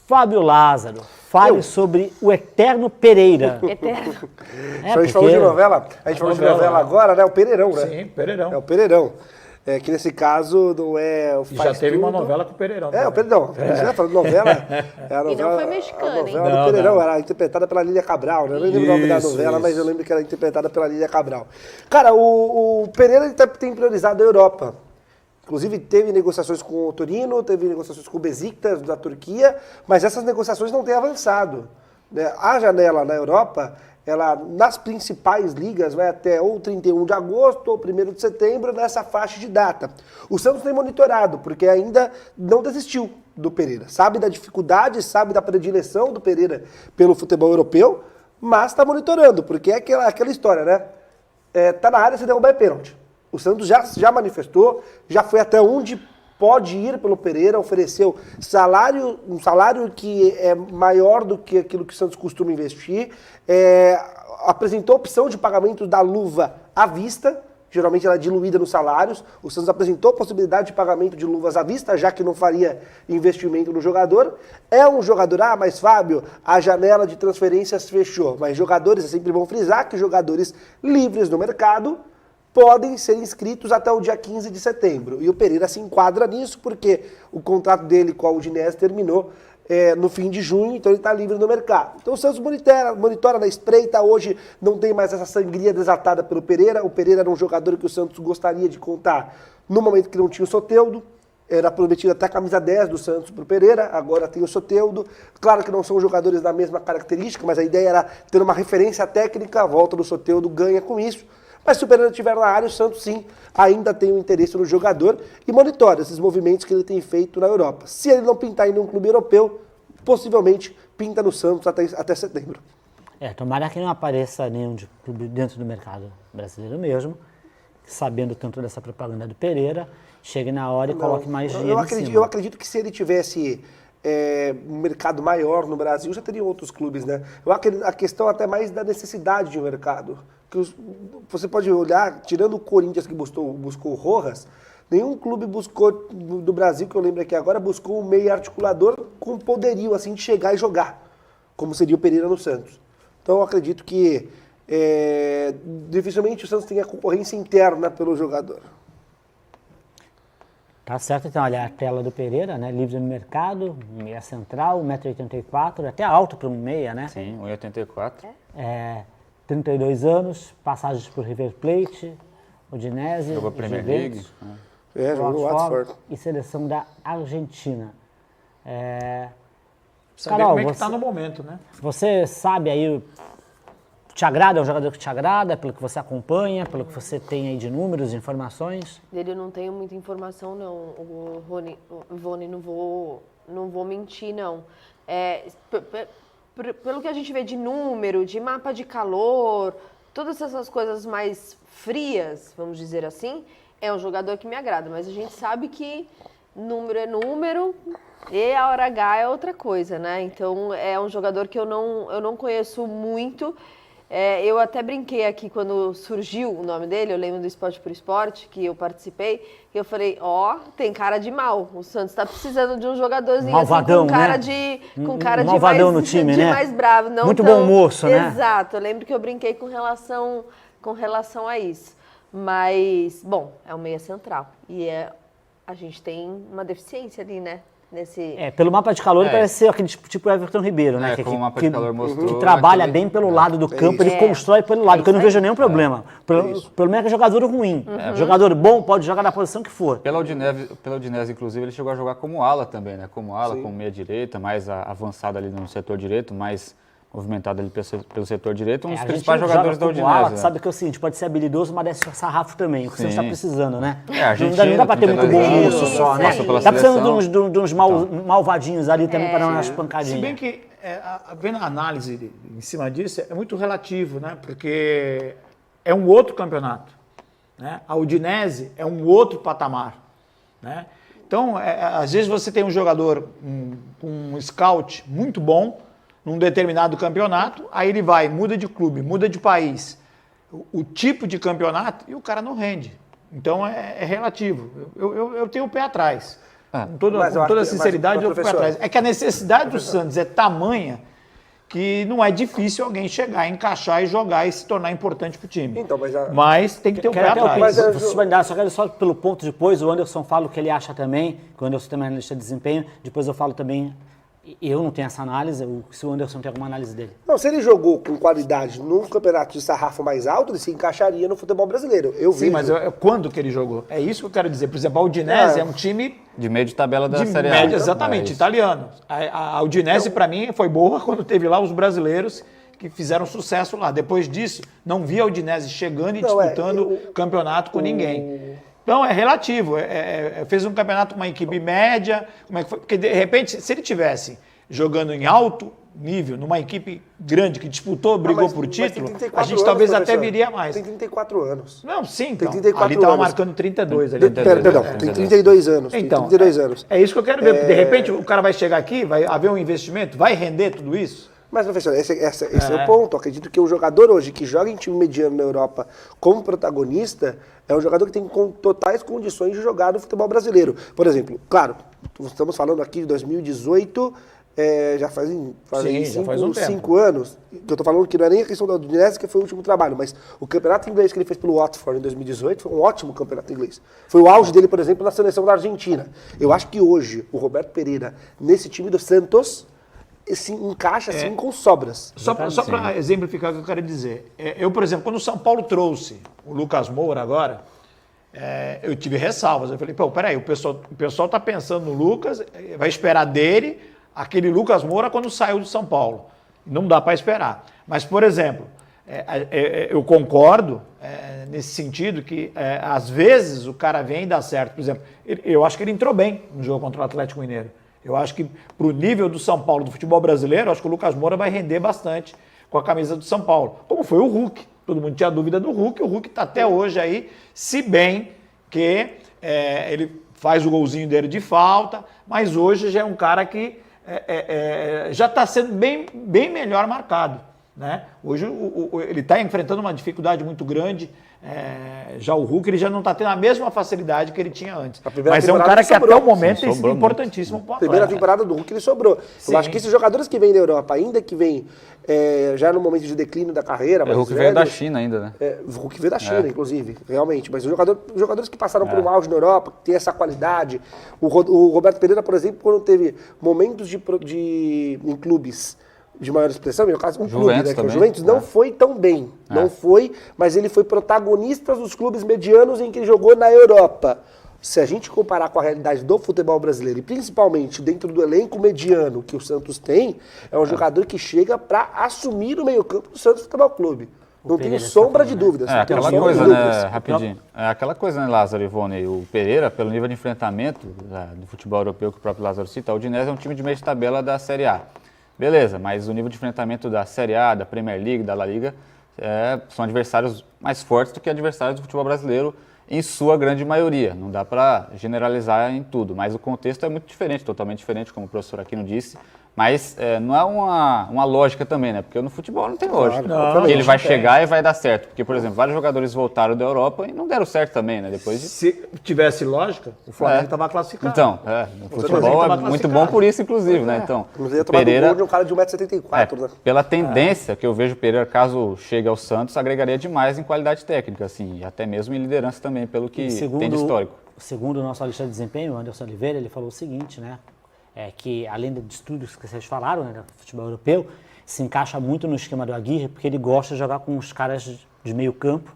Fábio Lázaro, fale sobre o Eterno Pereira. Eterno. A gente falou de novela, agora, né? O Pereirão, né? Sim, Pereirão. É o Pereirão. Que nesse caso não é o Já teve uma novela com o Pereirão. O Pereirão. Você já falou de novela? E não foi mexicana, hein? A novela do Pereirão era interpretada pela Lília Cabral, né? Eu não lembro o nome da novela, mas eu lembro que era interpretada pela Lília Cabral. Cara, o Pereira ele tem priorizado a Europa. Inclusive, teve negociações com o Torino, teve negociações com o Besiktas, da Turquia, mas essas negociações não têm avançado. A janela na Europa, ela, nas principais ligas, vai até ou 31 de agosto ou 1º de setembro, nessa faixa de data. O Santos tem monitorado, porque ainda não desistiu do Pereira. Sabe da dificuldade, sabe da predileção do Pereira pelo futebol europeu, mas está monitorando, porque é aquela história, né? Tá na área, se derrubar é pênalti. O Santos já manifestou, já foi até onde pode ir pelo Pereira, ofereceu um salário que é maior do que aquilo que o Santos costuma investir, apresentou a opção de pagamento da luva à vista, geralmente ela é diluída nos salários. O Santos apresentou a possibilidade de pagamento de luvas à vista, já que não faria investimento no jogador. É um jogador, mas Fábio, a janela de transferências fechou. Mas jogadores, sempre vão frisar que jogadores livres no mercado podem ser inscritos até o dia 15 de setembro. E o Pereira se enquadra nisso porque o contrato dele com a Udinese terminou no fim de junho, então ele está livre no mercado. Então o Santos monitora na espreita. Hoje não tem mais essa sangria desatada pelo Pereira. O Pereira era um jogador que o Santos gostaria de contar no momento que não tinha o Soteldo. Era prometido até a camisa 10 do Santos para o Pereira, agora tem o Soteldo. Claro que não são jogadores da mesma característica, mas a ideia era ter uma referência técnica. A volta do Soteldo ganha com isso. Mas se o Pereira estiver na área, o Santos sim ainda tem um interesse no jogador e monitora esses movimentos que ele tem feito na Europa. Se ele não pintar em nenhum clube europeu, possivelmente pinta no Santos até setembro. Tomara que não apareça nenhum clube dentro do mercado brasileiro mesmo, sabendo tanto dessa propaganda do Pereira, chegue na hora e coloque mais dinheiro em cima. Eu acredito que se ele tivesse um mercado maior no Brasil, já teriam outros clubes, né? A questão até mais da necessidade de um mercado. Você pode olhar, tirando o Corinthians que buscou o Rojas, nenhum clube do Brasil, que eu lembro aqui agora, buscou um meio articulador com poderio assim, de chegar e jogar, como seria o Pereira no Santos. Então eu acredito que dificilmente o Santos tenha concorrência interna pelo jogador. Tá certo, então, olha a tela do Pereira, né? Livre no mercado, meia central, 1,84 m, até alto para um meia, né? Sim, 1,84 m. 32 anos, passagens por River Plate, Udinese, jogou Premier Juventus, League. Jogou no Watford. E seleção da Argentina. Saber Carol, como é que está no momento, né? Você sabe aí, te agrada, é um jogador que te agrada, pelo que você acompanha, pelo que você tem aí de números, de informações? Dele eu não tenho muita informação, não. O Ivone, não vou mentir, não. Pelo que a gente vê de número, de mapa de calor, todas essas coisas mais frias, vamos dizer assim, é um jogador que me agrada. Mas a gente sabe que número é número e a hora H é outra coisa, né? Então é um jogador que eu não conheço muito. Eu até brinquei aqui quando surgiu o nome dele, eu lembro do Esporte por Esporte, que eu participei, que eu falei, tem cara de mal, o Santos está precisando de um jogadorzinho malvadão, assim, com cara né? de malvadão mais, no time, de né? mais bravo. Não muito tão... bom moço, né? Exato, eu lembro que eu brinquei com relação a isso. Mas, bom, é um meia central e a gente tem uma deficiência ali, né? Pelo mapa de calor ele parece ser aquele tipo Everton Ribeiro, né? Como o mapa de calor mostrou. Que trabalha bem pelo lado do campo, ele constrói pelo lado, que eu não vejo nenhum problema. Pelo menos é jogador ruim. Jogador bom pode jogar na posição que for. Pela Udinese, inclusive, ele chegou a jogar como ala também, né? Como ala, como meia direita, mais avançado ali no setor direito, mais movimentado ali pelo setor direito, um dos principais jogadores da Udinese. Ala, sabe que é o seguinte, pode ser habilidoso, mas desce o sarrafo também, o que você está precisando, né? Não dá para ter muito bom moço só, né? Tá precisando de uns malvadinhos ali também para dar umas pancadinhas. Se bem que, vendo a análise em cima disso, é muito relativo, né? Porque é um outro campeonato, né? A Udinese é um outro patamar, né? Então, às vezes você tem um jogador com um scout muito bom, num determinado campeonato, aí ele muda de clube, muda de país, o tipo de campeonato, e o cara não rende. Então é relativo. Eu tenho o pé atrás. Com toda Mas eu acho a que- sinceridade, mas, eu fui professor, atrás. É que a necessidade do Santos é tamanha que não é difícil alguém chegar, encaixar e jogar e se tornar importante para o time. Então, mas tem que ter o pé atrás. Mas é- Vocês vão dar, só quero só pelo ponto depois, o Anderson fala o que ele acha também, que o Anderson também é analista de desempenho, depois eu falo também, eu não tenho essa análise, se o Anderson tem alguma análise dele. Não, se ele jogou com qualidade num campeonato de sarrafo mais alto, ele se encaixaria no futebol brasileiro. Eu Sim, vejo. mas quando que ele jogou? É isso que eu quero dizer. Por exemplo, a Udinese é um time De meio de tabela da de Série A. média, então, exatamente, é isso. italiano. A Udinese, para mim, foi boa quando teve lá os brasileiros que fizeram sucesso lá. Depois disso, não vi a Udinese chegando e disputando campeonato com ninguém. Então, é relativo. Fez um campeonato com uma equipe média. Como é que foi? Porque, de repente, se ele tivesse jogando em alto nível, numa equipe grande que disputou, brigou mas por tem título, 34 a gente anos, talvez até professor. viria mais. Tem 34 anos. Não, sim, Tem então. 34 Ali estava anos. marcando 32. Ali. Perdão, tem 32 anos. Então, tem 32 anos. É isso que eu quero ver, porque de repente o cara vai chegar aqui, vai haver um investimento, vai render tudo isso? Mas, professor, esse é o ponto. Eu acredito que o jogador hoje que joga em time mediano na Europa como protagonista é um jogador que tem totais condições de jogar no futebol brasileiro. Por exemplo, claro, estamos falando aqui de 2018, já faz um tempo. 5 anos. Eu estou falando que não é nem a questão da Udinese, que foi o último trabalho, mas o campeonato inglês que ele fez pelo Watford em 2018 foi um ótimo campeonato inglês. Foi o auge dele, por exemplo, na seleção da Argentina. Eu acho que hoje o Roberto Pereira, nesse time do Santos, se encaixa assim com sobras. Só para exemplificar o que eu quero dizer. Eu, por exemplo, quando o São Paulo trouxe o Lucas Moura agora, eu tive ressalvas. Eu falei, peraí, o pessoal está pensando no Lucas, vai esperar dele aquele Lucas Moura quando saiu do São Paulo. Não dá para esperar. Mas, por exemplo, eu concordo nesse sentido que às vezes o cara vem e dá certo. Por exemplo, eu acho que ele entrou bem no jogo contra o Atlético Mineiro. Eu acho que para o nível do São Paulo, do futebol brasileiro, eu acho que o Lucas Moura vai render bastante com a camisa do São Paulo. Como foi o Hulk. Todo mundo tinha dúvida do Hulk. O Hulk está até hoje aí, se bem que ele faz o golzinho dele de falta, mas hoje já é um cara que já está sendo bem melhor marcado. Né? Hoje ele está enfrentando uma dificuldade muito grande. Já o Hulk ele já não está tendo a mesma facilidade que ele tinha antes. Mas é um cara que até o momento tem sido importantíssimo para o Primeira temporada do Hulk ele sobrou. Sim. Eu acho que esses jogadores que vêm da Europa, ainda que vêm já no momento de declínio da carreira, O Hulk veio da China ainda, né? O Hulk veio da China, inclusive, realmente. Mas os jogadores que passaram por um auge na Europa, que tem essa qualidade. O Roberto Pereira, por exemplo, quando teve momentos em clubes de maior expressão, no caso, um clube, né, que é o Juventus, não foi tão bem. Não foi, mas ele foi protagonista dos clubes medianos em que ele jogou na Europa. Se a gente comparar com a realidade do futebol brasileiro, e principalmente dentro do elenco mediano que o Santos tem, é um jogador que chega para assumir o meio-campo do Santos Futebol Clube. Não tenho sombra de dúvidas. Aquela coisa, né, rapidinho. Aquela coisa, né, Lázaro, Ivone, o Pereira, pelo nível de enfrentamento do futebol europeu que o próprio Lázaro cita, a Udinese é um time de meio de tabela da Série A. Beleza, mas o nível de enfrentamento da Série A, da Premier League, da La Liga, são adversários mais fortes do que adversários do futebol brasileiro, em sua grande maioria. Não dá para generalizar em tudo, mas o contexto é muito diferente, totalmente diferente, como o professor Aquino disse, mas não é uma lógica também, né? Porque no futebol não tem lógica. Que ele vai chegar e vai dar certo. Porque, por exemplo, vários jogadores voltaram da Europa e não deram certo também, né? Depois Se tivesse lógica, o Flamengo estava classificado. Então, o futebol é muito bom por isso, inclusive, né? Então, Inclusive, ia tomar um gol de um cara de 1,74 m, né? Pela tendência que eu vejo o Pereira, caso chegue ao Santos, agregaria demais em qualidade técnica, assim, e até mesmo em liderança também, pelo que tem de histórico. Segundo o nosso analista de desempenho, o Anderson Oliveira, ele falou o seguinte, né? Que além de estudos que vocês falaram, né, do futebol europeu, se encaixa muito no esquema do Aguirre, porque ele gosta de jogar com os caras de meio campo,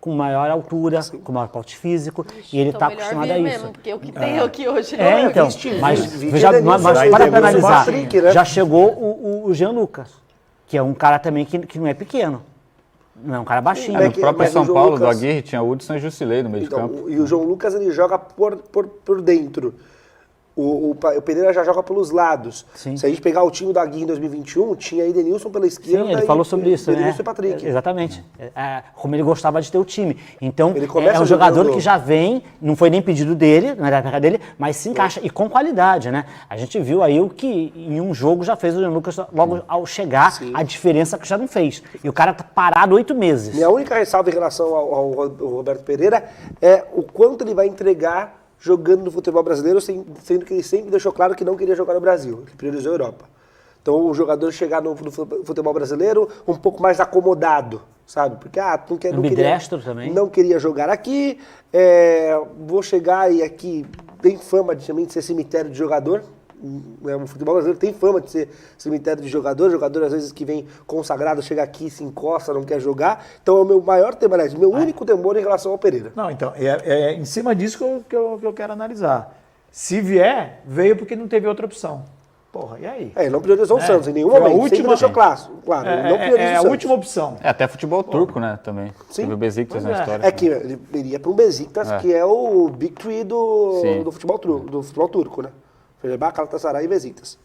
com maior altura, com maior porte físico, e ele está acostumado a isso. Mesmo, porque o que tem aqui hoje então, mas para analisar, já chegou o Jean Lucas, que é um cara também que não é pequeno. Não é um cara baixinho. No próprio São Paulo, do Aguirre, tinha o Hudson e Jusilei no meio de campo. E o João Lucas, ele joga por dentro. O Pereira já joga pelos lados. Sim. Se a gente pegar o time do Aguirre em 2021, tinha Edenilson pela esquerda. Sim, ele falou sobre isso, né? Edenilson e Patrick. Exatamente. Como ele gostava de ter o time. Então, Ele começa é um jogador jogando- que já vem, não foi nem pedido dele, não era da dele, mas se encaixa, e com qualidade, né? A gente viu aí o que em um jogo já fez o Jean Lucas logo ao chegar, a diferença que já não fez. E o cara tá parado 8 meses. Minha única ressalva em relação ao Roberto Pereira é o quanto ele vai entregar jogando no futebol brasileiro, sendo que ele sempre deixou claro que não queria jogar no Brasil, ele priorizou a Europa. Então o jogador chegar no futebol brasileiro um pouco mais acomodado, sabe? Porque ambidestro também. Não queria jogar aqui, vou chegar e aqui tem fama de ser cemitério de jogador. O futebol brasileiro tem fama de ser cemitério de jogador às vezes que vem consagrado, chega aqui, se encosta, não quer jogar. Então é o meu maior temor, meu único temor em relação ao Pereira. Não, então, é em cima disso que eu quero analisar. Se vier, veio porque não teve outra opção. Porra, e aí? Ele não priorizou o Santos em nenhum Foi a momento, última, sempre deixou claro, ele não priorizou o a Santos. última opção. Até futebol turco, né, também. Sim. Teve o Besiktas Pois na é. história. É que ele iria para um Besiktas, que é o Big Three do futebol turco, né? Fenerbahçe, Galatasaray e Besiktas.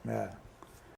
É.